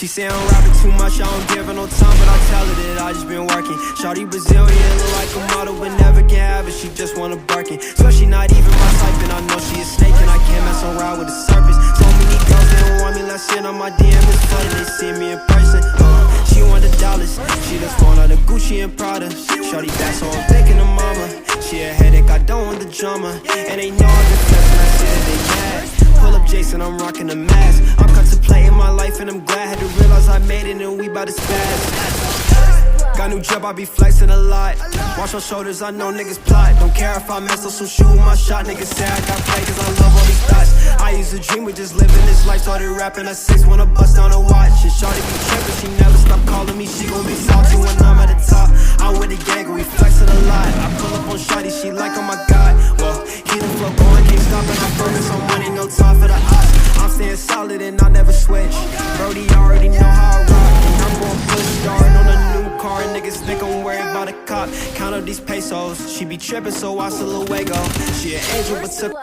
She say I'm rapping too much, I don't give her no time, but I tell her that I just been working. Shawty Brazilian, look like a model, but never can have it, she just wanna Birkin. So she not even my type, and I know she a snake, and I can't mess around with the serpents. So many girls, they don't want me, less shit on my DM is funny, they see me in person. She want the dollars, she just want all the Gucci and Prada. Shawty back, so I'm thinking of mama. She a headache, I don't want the drama. And they know I've been flexing, I said that they mad. Pull up Jason, I'm rocking the mask. I'm contemplating my life and I'm glad. Had to realize I made it and we bout to spaz. Got new job, I be flexing a lot. Watch my shoulders, I know niggas plot. Don't care if I mess up, so shoot my shot. Niggas say I got play cause I love all these thoughts. I used to dream of just living this life. Started rapping at 6, wanna bust down a watch. And shawty be trippin', she never stop calling me. She gon' be salty when I'm at the top. I'm with the gang, we flexing a lot. I pull up on shawty, she like, oh my god. Well, he the flow going, can't stop and I focus on winning, no time for the odds. I'm staying solid and I never switch. Brody already know how I rock. And I'm gon' push start on a new car. Niggas think I'm worried about a cop. Count up these pesos. She be trippin', so I still luego. She an angel, but took